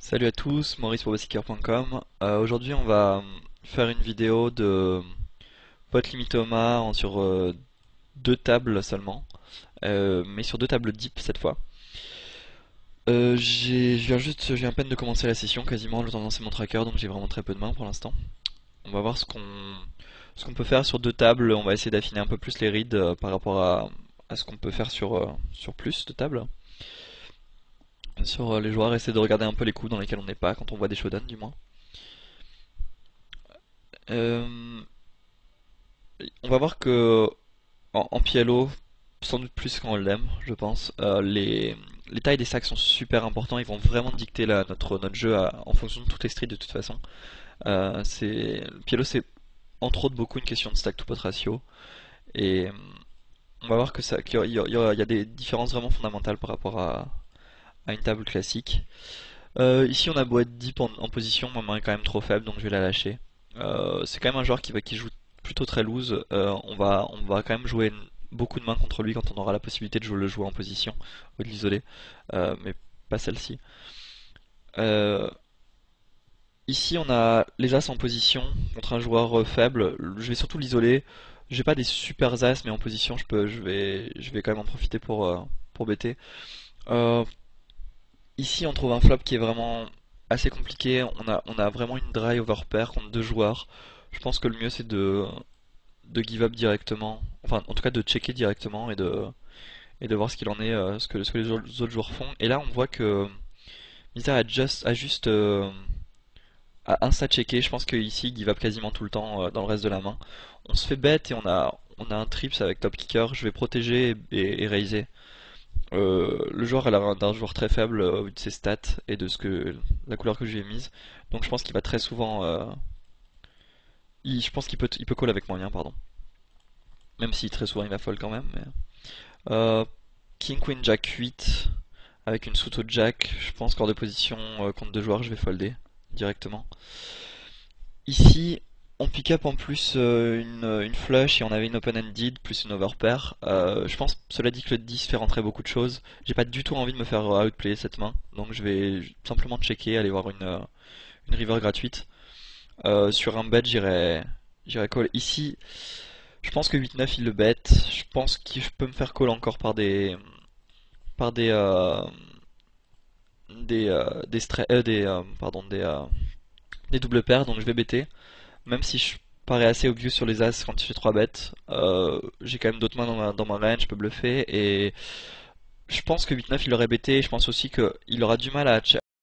Salut à tous, Maurice pour basicaire.com. Aujourd'hui on va faire une vidéo de pot limitoma sur deux tables seulement, mais sur deux tables deep cette fois. Je viens à peine de commencer la session, quasiment le temps de lancer mon tracker, donc j'ai vraiment très peu de mains pour l'instant. On va voir ce qu'on peut faire sur deux tables. On va essayer d'affiner un peu plus les reads par rapport à ce qu'on peut faire sur plus de tables. Sur les joueurs, essayer de regarder un peu les coups dans lesquels on n'est pas quand on voit des showdowns du moins. Euh, on va voir que en PLO, sans doute plus qu'en LM, je pense, les tailles des sacs sont super importants. Ils vont vraiment dicter notre jeu en fonction de toutes les streets de toute façon. Le PLO, c'est entre autres beaucoup une question de stack to pot ratio. Et on va voir qu'il y a des différences vraiment fondamentales par rapport à une table classique. Ici, on a beau être deep en position, ma main est quand même trop faible, donc je vais la lâcher. C'est quand même un joueur qui joue plutôt très loose. On va quand même jouer beaucoup de mains contre lui quand on aura la possibilité de le jouer en position ou de l'isoler, mais pas celle-ci. Euh, Ici, on a les as en position contre un joueur faible. Je vais surtout l'isoler. J'ai pas des super as, mais en position, je vais quand même en profiter pour bêter. Euh, Ici, on trouve un flop qui est vraiment assez compliqué. On a vraiment une dry over pair contre deux joueurs. Je pense que le mieux c'est de give up directement. Enfin, en tout cas de checker directement et de voir ce qu'il en est, ce que les autres joueurs font. Et là, on voit que Misa a juste a insta-checké. Je pense qu'ici, il give up quasiment tout le temps dans le reste de la main. On se fait bête et on a un trips avec top kicker. Je vais protéger et raiser. Le joueur a l'air d'un joueur très faible au vu de ses stats et de la couleur que je lui ai mise. Donc je pense qu'il va très souvent. Je pense il peut call avec moyen, pardon. Même si très souvent il va fold quand même. Euh, King Queen Jack 8 avec une suite au Jack. Je pense qu'hors de position contre deux joueurs, je vais folder directement. Ici, on pick up en plus une flush et on avait une open-ended plus une overpair. Je pense, cela dit que le 10 fait rentrer beaucoup de choses. J'ai pas du tout envie de me faire outplayer cette main, donc je vais simplement checker, aller voir une river gratuite. Sur un bet, j'irai call. Ici, je pense que 8-9 il le bet. Je pense que je peux me faire call encore par des doubles paires, donc je vais bêter. Même si je parais assez obvious sur les as quand je fais 3 bêtes, j'ai quand même d'autres mains dans ma range, je peux bluffer et je pense que 8-9 il aurait bêté. Je pense aussi qu'il aura du mal